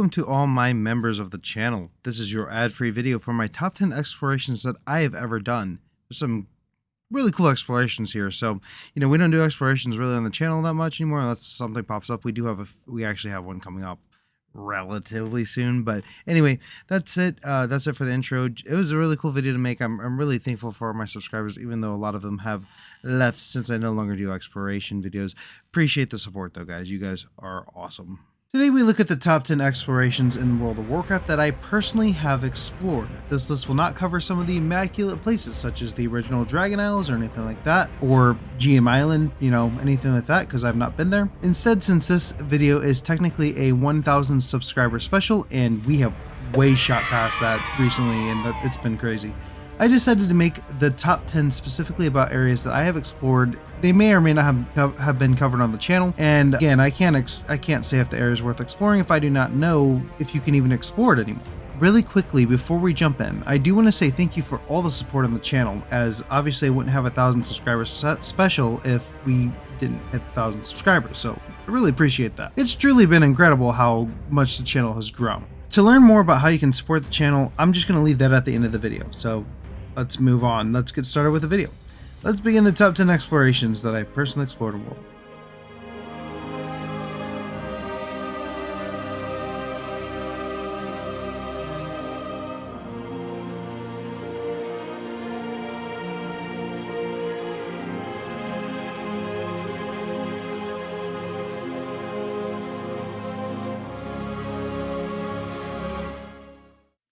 welcome to all my members of the channel. This is your ad-free video for my top 10 explorations that I have ever done. There's some really cool explorations here. So, we don't do explorations really on the channel that much anymore unless something pops up. We actually have one coming up relatively soon, but anyway, that's it for the intro. It was a really cool video to make. I'm really thankful for my subscribers, even though a lot of them have left since I no longer do exploration videos. Appreciate the support though, guys. You guys are awesome. Today we look at the top 10 explorations in World of Warcraft that I personally have explored. This list will not cover some of the immaculate places such as the original Dragon Isles or anything like that, or GM Island, anything like that, because I've not been there. Instead, since this video is technically a 1,000 subscriber special, and we have way shot past that recently, and it's been crazy, I decided to make the top 10 specifically about areas that I have explored. They may or may not have been covered on the channel, and again, I can't say if the area is worth exploring if I do not know if you can even explore it anymore. Really quickly, before we jump in, I do want to say thank you for all the support on the channel, as obviously I wouldn't have 1,000 subscribers special if we didn't hit 1,000 subscribers, so I really appreciate that. It's truly been incredible how much the channel has grown. To learn more about how you can support the channel, I'm just going to leave that at the end of the video, so let's move on. Let's get started with the video. Let's begin the top 10 explorations that I personally explored in the world.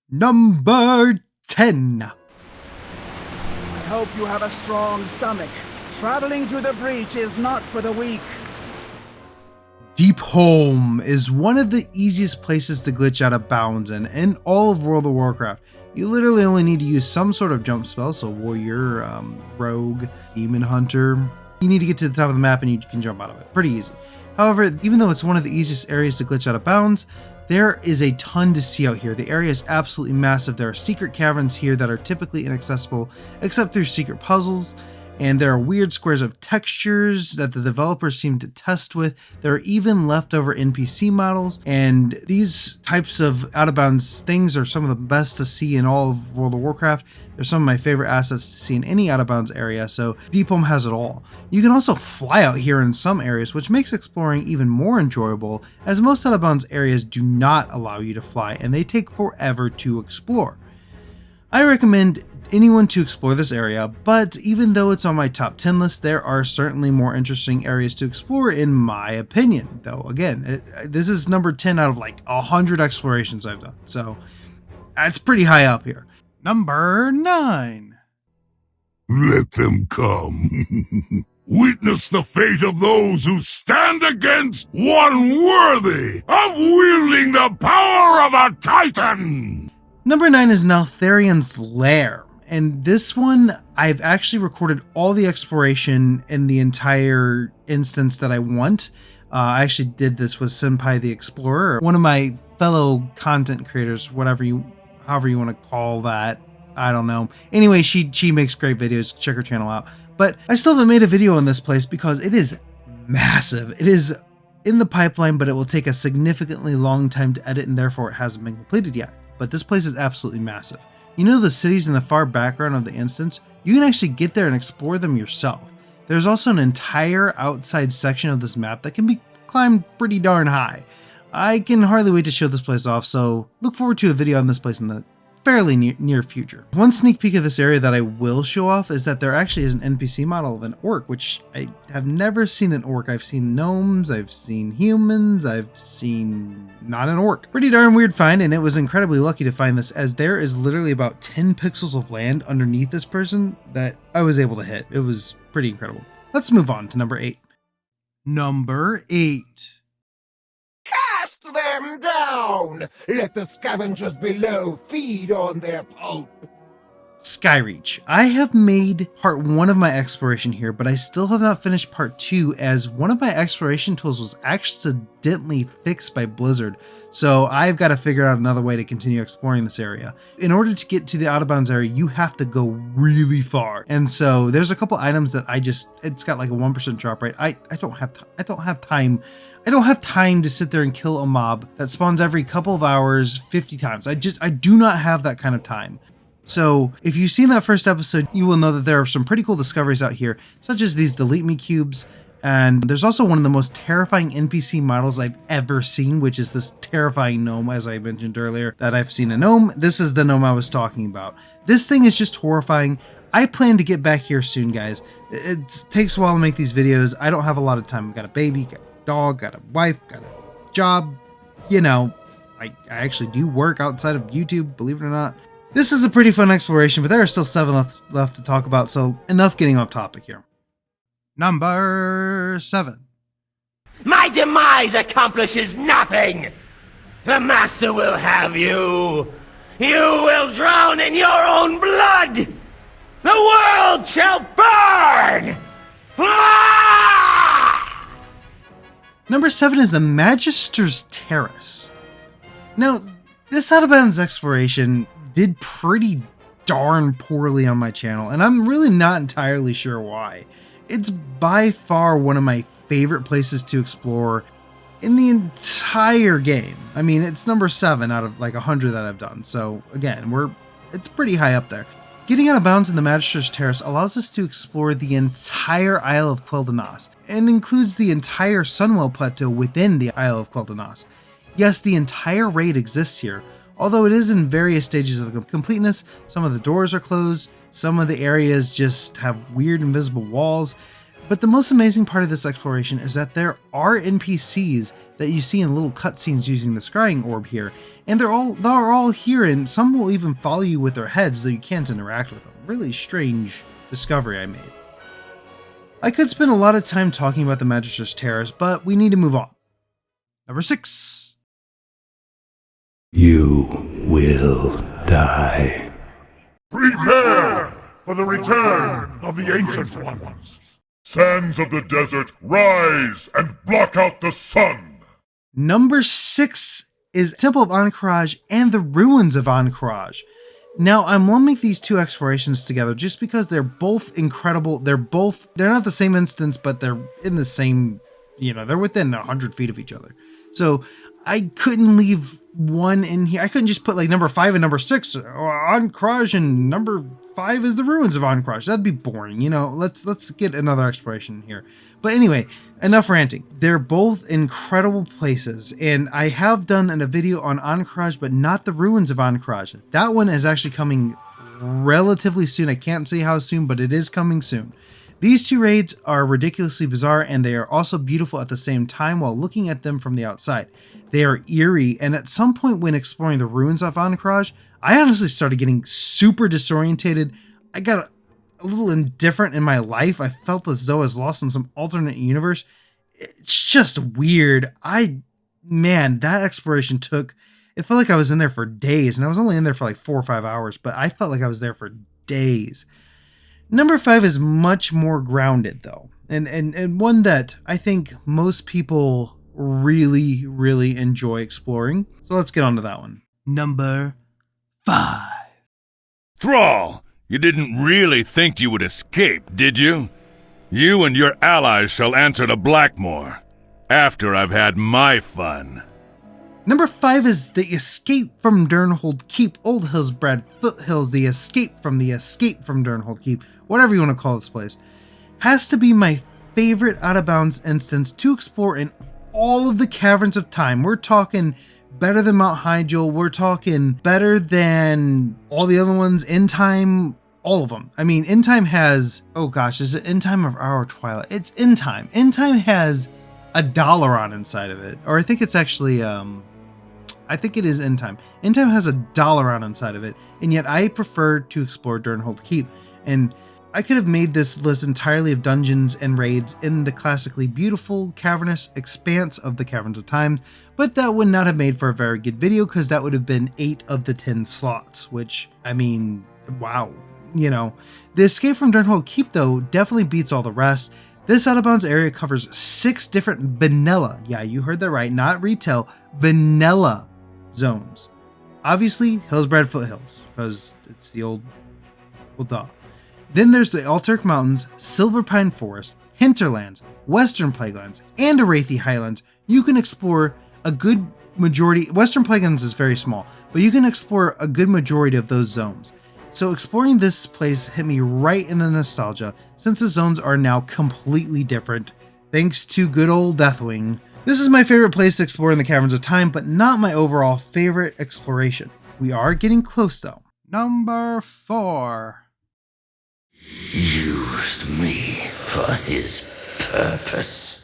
Number 10. Hope you have a strong stomach. Traveling through the breach is not for the weak. Deepholm is one of the easiest places to glitch out of bounds in all of World of Warcraft. You literally only need to use some sort of jump spell, so warrior, rogue, demon hunter. You need to get to the top of the map and you can jump out of it. Pretty easy. However, even though it's one of the easiest areas to glitch out of bounds, there is a ton to see out here. The area is absolutely massive. There are secret caverns here that are typically inaccessible except through secret puzzles, and there are weird squares of textures that the developers seem to test with. There are even leftover NPC models, and these types of out-of-bounds things are some of the best to see in all of World of Warcraft. They're some of my favorite assets to see in any out-of-bounds area, so Deepholm has it all. You can also fly out here in some areas, which makes exploring even more enjoyable, as most out-of-bounds areas do not allow you to fly, and they take forever to explore. I recommend anyone to explore this area, but even though it's on my top 10 list, there are certainly more interesting areas to explore in my opinion. Though again, this is number 10 out of like 100 explorations I've done, so that's pretty high up here. Number 9. Let them come. Witness the fate of those who stand against one worthy of wielding the power of a Titan. Number 9 is Neltharion's Lair. And this one, I've actually recorded all the exploration in the entire instance that I want. I actually did this with Senpai the Explorer, one of my fellow content creators, however you want to call that. I don't know. Anyway, she makes great videos. Check her channel out. But I still haven't made a video on this place because it is massive. It is in the pipeline, but it will take a significantly long time to edit, and therefore it hasn't been completed yet. But this place is absolutely massive. You know the cities in the far background of the instance? You can actually get there and explore them yourself. There's also an entire outside section of this map that can be climbed pretty darn high. I can hardly wait to show this place off, so look forward to a video on this place in the fairly near future. One sneak peek of this area that I will show off is that there actually is an NPC model of an orc, which I have never seen an orc. I've seen gnomes, I've seen humans, I've seen not an orc. Pretty darn weird find, and it was incredibly lucky to find this, as there is literally about 10 pixels of land underneath this person that I was able to hit. It was pretty incredible. Let's move on to number 8. Number 8. Cast them down! Let the scavengers below feed on their pulp. Skyreach. I have made part 1 of my exploration here, but I still have not finished part 2 as one of my exploration tools was accidentally fixed by Blizzard. So I've got to figure out another way to continue exploring this area. In order to get to the out of bounds area, you have to go really far. And so there's a couple items that it's got like a 1% drop rate. I don't have time to sit there and kill a mob that spawns every couple of hours 50 times. I do not have that kind of time. So if you've seen that first episode, you will know that there are some pretty cool discoveries out here, such as these delete me cubes. And there's also one of the most terrifying NPC models I've ever seen, which is this terrifying gnome, as I mentioned earlier, that I've seen a gnome. This is the gnome I was talking about. This thing is just horrifying. I plan to get back here soon, guys. It takes a while to make these videos. I don't have a lot of time. I've got a baby, got a dog, got a wife, got a job. You know, I actually do work outside of YouTube, believe it or not. This is a pretty fun exploration, but there are still 7 left to talk about, so enough getting off topic here. Number 7. My demise accomplishes nothing! The Master will have you! You will drown in your own blood! The world shall burn! Ah! Number 7 is the Magister's Terrace. Now, this out of bounds exploration did pretty darn poorly on my channel, and I'm really not entirely sure why. It's by far one of my favorite places to explore in the entire game. I mean, it's number 7 out of like 100 that I've done, so again, it's pretty high up there. Getting out of bounds in the Magister's Terrace allows us to explore the entire Isle of Quel'Danas, and includes the entire Sunwell Plateau within the Isle of Quel'Danas. Yes, the entire raid exists here, although it is in various stages of completeness. Some of the doors are closed, some of the areas just have weird invisible walls, but the most amazing part of this exploration is that there are NPCs that you see in little cutscenes using the scrying orb here, and they're all here, and some will even follow you with their heads, though you can't interact with them. Really strange discovery I made. I could spend a lot of time talking about the Magister's Terrace, but we need to move on. Number 6. You will die. Prepare for the return of the Ancient Ones. Sands of the desert, rise and block out the sun. Number 6 is Temple of Ahn'Qiraj and the Ruins of Ahn'Qiraj. Now, I'm lumping these two explorations together just because they're both incredible. They're not the same instance, but they're in the same, they're within 100 feet of each other. So I couldn't leave one in here. I couldn't just put like number 5 and number 6 Ahn'Qiraj, and number 5 is the Ruins of Ahn'Qiraj. That'd be boring. Let's get another exploration here. But anyway, enough ranting. They're both incredible places, and I have done a video on Ahn'Qiraj, but not the Ruins of Ahn'Qiraj. That one is actually coming relatively soon. I can't say how soon, but it is coming soon. These two raids are ridiculously bizarre, and they are also beautiful at the same time while looking at them from the outside. They are eerie, and at some point when exploring the Ruins of Ahn'Qiraj, I honestly started getting super disorientated. I got a little indifferent in my life. I felt as though I was lost in some alternate universe. It's just weird. That exploration it felt like I was in there for days, and I was only in there for like 4 or 5 hours, but I felt like I was there for days. Number 5 is much more grounded though, and one that I think most people really, really enjoy exploring. So let's get on to that one. Number 5. Thrall, you didn't really think you would escape, did you? You and your allies shall answer to Blackmoor, after I've had my fun. Number 5 is the Escape from Durnhold Keep, Old Hillsbrad Foothills, the Escape from Durnhold Keep, whatever you want to call this place. Has to be my favorite out-of-bounds instance to explore in all of the Caverns of Time. We're talking better than Mount Hyjal, we're talking better than all the other ones, In Time, all of them. I mean, In Time has, is it In Time or Hour of Twilight? It's In Time. In Time has a Dalaran inside of it, or I think it's actually, I think it is In Time. In Time has a Dalaran inside of it, and yet I prefer to explore Durnhold Keep. And I could have made this list entirely of dungeons and raids in the classically beautiful cavernous expanse of the Caverns of Time, but that would not have made for a very good video because that would have been 8 of the 10 slots, which, I mean, wow. you know. The escape from Durnhold Keep, though, definitely beats all the rest. This out of bounds area covers 6 different vanilla, yeah, you heard that right, not retail, vanilla zones. Obviously, Hillsbred Foothills, because it's the old, well, duh. Then there's the Alteric Mountains, Silver Pine Forest, Hinterlands, Western Plaguelands, and Arathi Highlands. You can explore a good majority. Western Plaguelands is very small, but you can explore a good majority of those zones. So exploring this place hit me right in the nostalgia, since the zones are now completely different, thanks to good old Deathwing. This is my favorite place to explore in the Caverns of Time, but not my overall favorite exploration. We are getting close though. Number 4. Used me for his purpose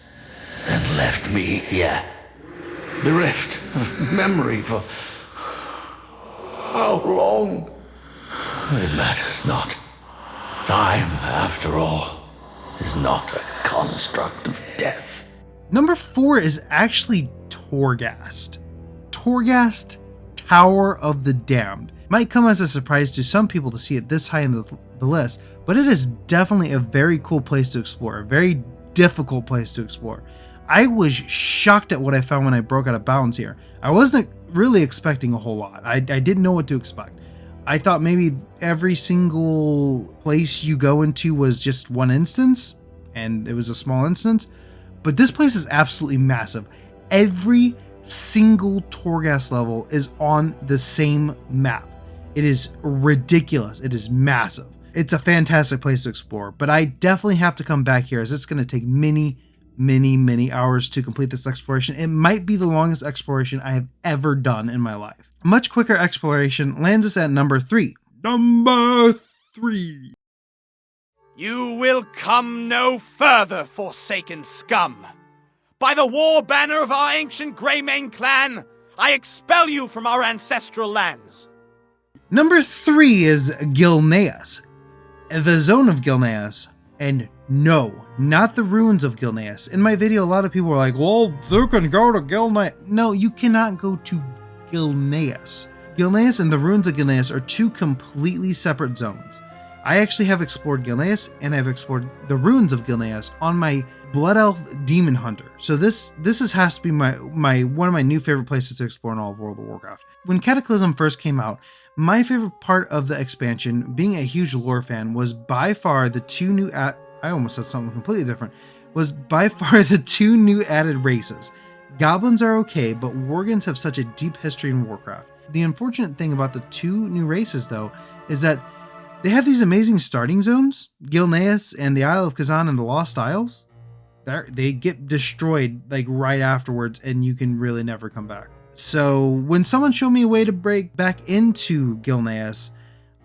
and left me here, bereft of memory for how long? It matters not. Time, after all, is not a construct of death. Number 4 is actually Torghast. Torghast, Tower of the Damned. Might come as a surprise to some people to see it this high in the list, but it is definitely a very cool place to explore, a very difficult place to explore. I was shocked at what I found when I broke out of bounds here. I wasn't really expecting a whole lot. I didn't know what to expect. I thought maybe every single place you go into was just one instance, and it was a small instance, but this place is absolutely massive. Every single Torghast level is on the same map. It is ridiculous. It is massive. It's a fantastic place to explore, but I definitely have to come back here as it's going to take many hours to complete this exploration. It might be the longest exploration I have ever done in my life. A much quicker exploration lands us at number 3. Number 3. You will come no further, forsaken scum. By the war banner of our ancient Greymane clan, I expel you from our ancestral lands. Number 3 is Gilneas, the zone of Gilneas, and no, not the ruins of Gilneas. In my video, a lot of people were like, well, you can go to Gilneas. No, you cannot go to Gilneas. Gilneas and the ruins of Gilneas are 2 completely separate zones. I actually have explored Gilneas and I've explored the ruins of Gilneas on my Blood Elf Demon Hunter. So this has to be my one of my new favorite places to explore in all of World of Warcraft. When Cataclysm first came out, my favorite part of the expansion, being a huge lore fan, was by far the 2 new I almost said something completely different. Was by far the 2 new added races. Goblins are okay, but Worgans have such a deep history in Warcraft. The unfortunate thing about the 2 new races, though, is that they have these amazing starting zones, Gilneas and the Isle of Kazan and the Lost Isles. They get destroyed like right afterwards, and you can really never come back. So when someone showed me a way to break back into Gilneas,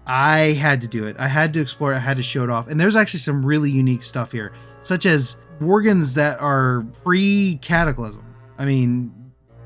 I had to do it. I had to explore it. I had to show it off. And there's actually some really unique stuff here, such as Worgans that are pre-Cataclysm. I mean,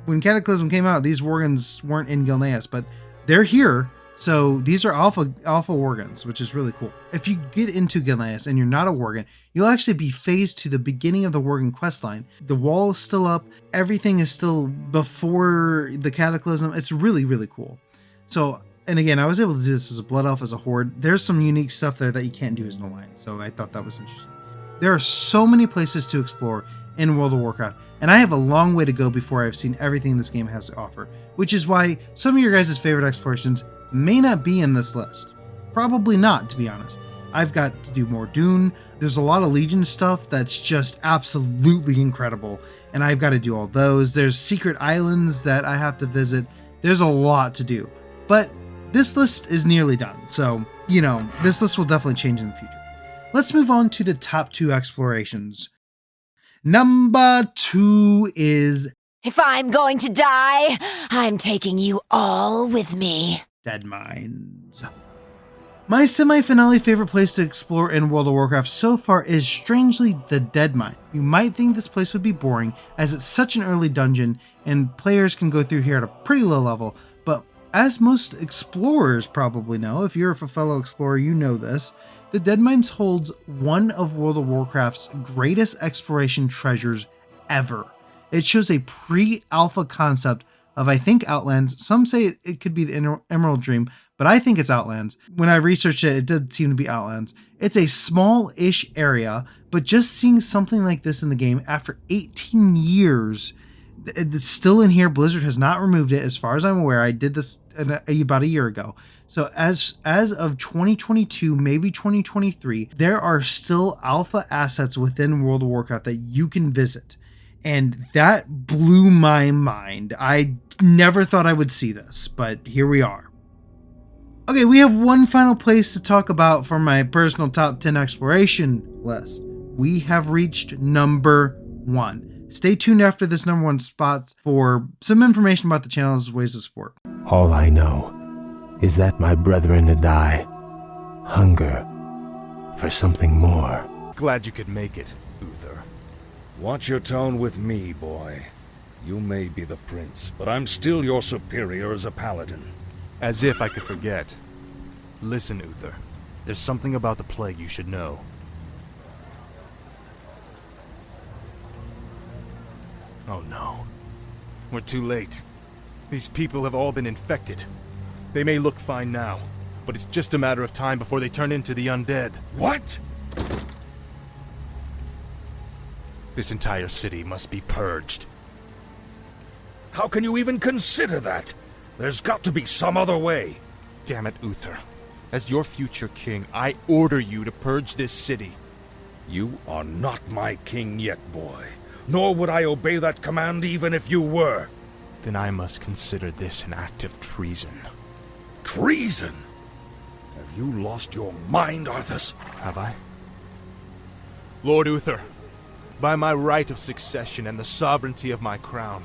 when Cataclysm came out, these Worgans weren't in Gilneas, but they're here. So these are alpha Worgans, which is really cool. If you get into Gilneas and you're not a Worgan, you'll actually be phased to the beginning of the Worgan questline. The wall is still up. Everything is still before the Cataclysm. It's really, really cool. So, and again, I was able to do this as a Blood Elf, as a Horde. There's some unique stuff there that you can't do as an Alliance. So I thought that was interesting. There are so many places to explore in World of Warcraft, and I have a long way to go before I've seen everything this game has to offer, which is why some of your guys' favorite explorations may not be in this list. Probably not, to be honest. I've got to do more Dune. There's a lot of Legion stuff that's just absolutely incredible, and I've got to do all those. There's secret islands that I have to visit. There's a lot to do, but this list is nearly done, so, you know, this list will definitely change in the future. Let's move on to the top 2 explorations. Number 2 is... If I'm going to die, I'm taking you all with me. Dead Mines. My semi-finale favorite place to explore in World of Warcraft so far is strangely the Dead Mine. You might think this place would be boring, as it's such an early dungeon and players can go through here at a pretty low level, but as most explorers probably know, if you're a fellow explorer you know this, the Dead Mines holds one of World of Warcraft's greatest exploration treasures ever. It shows a pre-alpha concept of, I think, Outlands. Some say it could be the Emerald Dream, but I think it's Outlands. When I researched it, it did seem to be Outlands. It's a small-ish area, but just seeing something like this in the game after 18 years, it's still in here. Blizzard has not removed it, as far as I'm aware. I did this about a year ago. So as of 2022, maybe 2023, there are still alpha assets within World of Warcraft that you can visit. And that blew my mind. I never thought I would see this, but here we are. Okay, we have one final place to talk about for my personal top 10 exploration list. We have reached number 1. Stay tuned after this number 1 spot for some information about the channel's ways of support. All I know is that my brethren and I hunger for something more. Glad you could make it, Uther. Watch your tone with me, boy. You may be the prince, but I'm still your superior as a paladin. As if I could forget. Listen, Uther. There's something about the plague you should know. Oh no. We're too late. These people have all been infected. They may look fine now, but it's just a matter of time before they turn into the undead. What? This entire city must be purged. How can you even consider that? There's got to be some other way. Damn it, Uther. As your future king, I order you to purge this city. You are not my king yet, boy. Nor would I obey that command even if you were. Then I must consider this an act of treason. Treason? Have you lost your mind, Arthas? Have I? Lord Uther, by my right of succession and the sovereignty of my crown,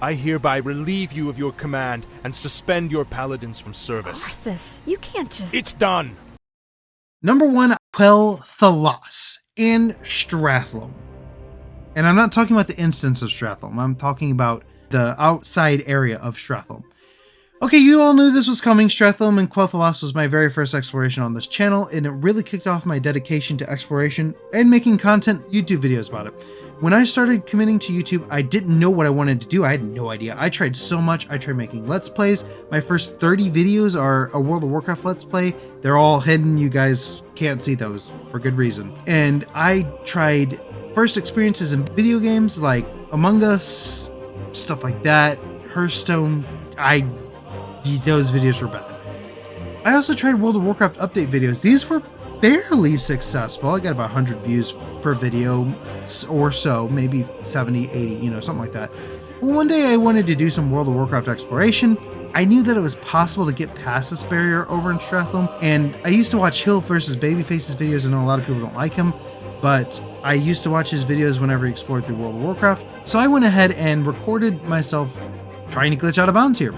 I hereby relieve you of your command and suspend your paladins from service. Arthas, you can't just... It's done! Number 1, Quel'Thalas in Stratholme. And I'm not talking about the instance of Stratholme. I'm talking about the outside area of Stratholme. Okay, you all knew this was coming. Stratholme and Quel'Thalas was my very first exploration on this channel, and it really kicked off my dedication to exploration and making content YouTube videos about it. When I started committing to YouTube, I didn't know what I wanted to do. I had no idea. I tried so much. I tried making Let's Plays. My first 30 videos are a World of Warcraft Let's Play. They're all hidden. You guys can't see those for good reason. And I tried first experiences in video games like Among Us, stuff like that, Hearthstone. Those videos were bad. I also tried World of Warcraft update videos. These were fairly successful. I got about 100 views per video or so, maybe 70, 80, something like that. Well, one day I wanted to do some World of Warcraft exploration. I knew that it was possible to get past this barrier over in Stratholme, and I used to watch Hill versus Babyface's videos. I know a lot of people don't like him, but I used to watch his videos whenever he explored through World of Warcraft. So I went ahead and recorded myself trying to glitch out of bounds here.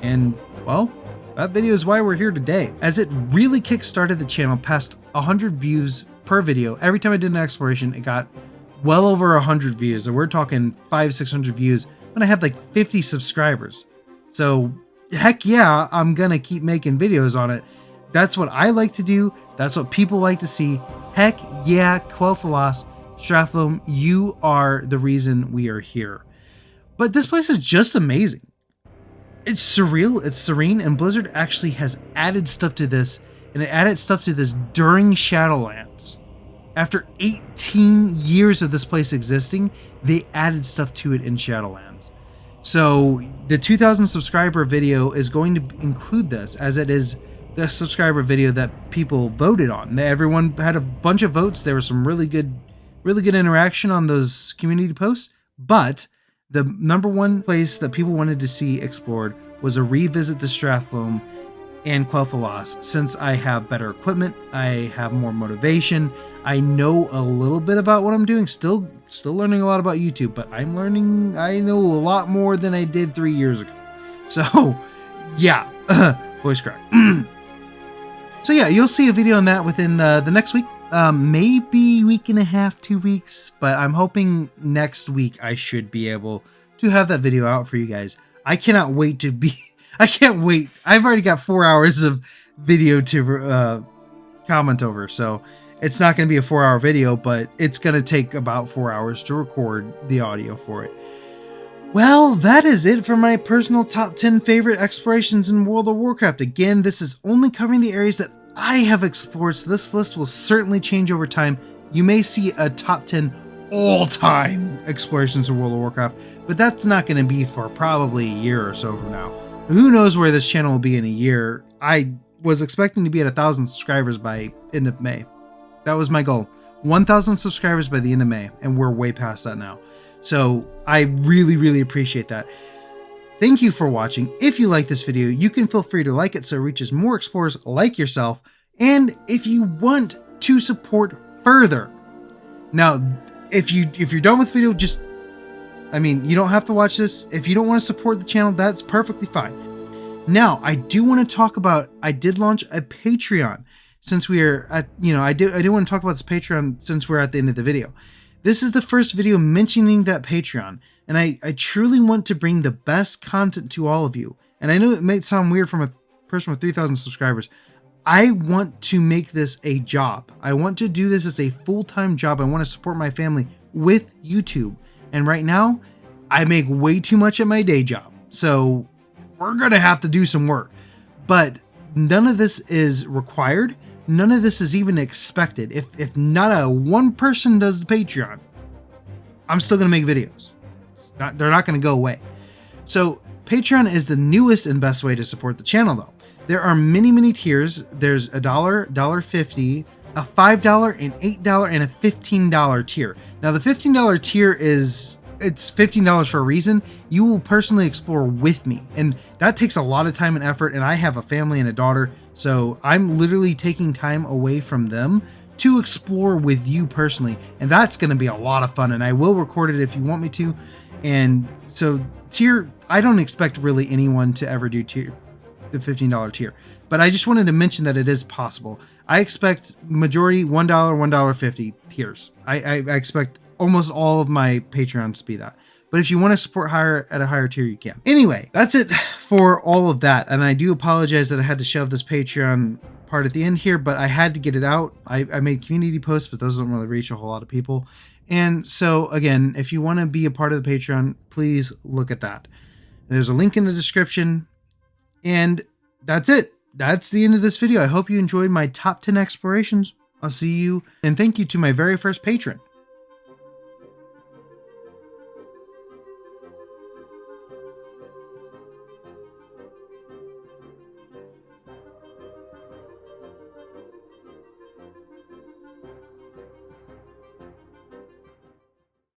And, well, that video is why we're here today, as it really kickstarted the channel past 100 views per video. Every time I did an exploration, it got well over 100 views. And we're talking 500-600 views when I had like 50 subscribers. So, heck yeah, I'm gonna keep making videos on it. That's what I like to do. That's what people like to see. Heck yeah, Quel'Thalas, Stratholme, you are the reason we are here. But this place is just amazing. It's surreal, it's serene, and Blizzard actually has added stuff to this, and it added stuff to this during Shadowlands. After 18 years of this place existing, they added stuff to it in Shadowlands. So the 2,000 subscriber video is going to include this, as it is the subscriber video that people voted on. Everyone had a bunch of votes. There was some really good interaction on those community posts, but the number 1 place that people wanted to see explored was a revisit to Stratholme and Quel'Thalas. Since I have better equipment, I have more motivation, I know a little bit about what I'm doing, still learning a lot about YouTube, but I know a lot more than I did 3 years ago. So, yeah, voice crack. So yeah, you'll see a video on that within the next week. Maybe week and a half, 2 weeks, but I'm hoping next week I should be able to have that video out for you guys. I cannot wait I can't wait. I've already got 4 hours of video to comment over, so it's not going to be a 4-hour video, but it's going to take about 4 hours to record the audio for it. Well, that is it for my personal top 10 favorite explorations in World of Warcraft. Again, this is only covering the areas that I have explored, so this list will certainly change over time. You may see a top 10 all-time explorations in World of Warcraft, but that's not going to be for probably a year or so from now. Who knows where this channel will be in a year? I was expecting to be at 1,000 subscribers by end of May. That was my goal. 1,000 subscribers by the end of May, and we're way past that now. So I really, really appreciate that. Thank you for watching. If you like this video, you can feel free to like it so it reaches more explorers like yourself. And if you want to support further, now, if you're done with the video, just, you don't have to watch this. If you don't want to support the channel, that's perfectly fine. Now, I do want to talk about, I did launch a Patreon since we are at, I do want to talk about this Patreon since we're at the end of the video. This is the first video mentioning that Patreon, and I truly want to bring the best content to all of you. And I know it might sound weird from a person with 3,000 subscribers. I want to make this a job. I want to do this as a full-time job. I want to support my family with YouTube. And right now, I make way too much at my day job. So we're going to have to do some work. But none of this is required. None of this is even expected. If not one person does the Patreon, I'm still going to make videos. They're not going to go away. So Patreon is the newest and best way to support the channel, though. There are many, many tiers. There's $1, $1.50, a $5, an $8, and a $15 tier. Now, the $15 tier it's $15 for a reason. You will personally explore with me, and that takes a lot of time and effort, and I have a family and a daughter, so I'm literally taking time away from them to explore with you personally, and that's going to be a lot of fun, and I will record it if you want me to. And so tier, I don't expect really anyone to ever do the $15 tier, but I just wanted to mention that it is possible. I expect majority $1, $1.50 tiers. I expect almost all of my Patreons to be that. But if you want to support at a higher tier, you can. Anyway, that's it for all of that. And I do apologize that I had to shove this Patreon part at the end here, but I had to get it out. I made community posts, but those don't really reach a whole lot of people. And so again, if you want to be a part of the Patreon, please look at that. There's a link in the description. And that's it. That's the end of this video. I hope you enjoyed my top 10 explorations. I'll see you. And thank you to my very first patron.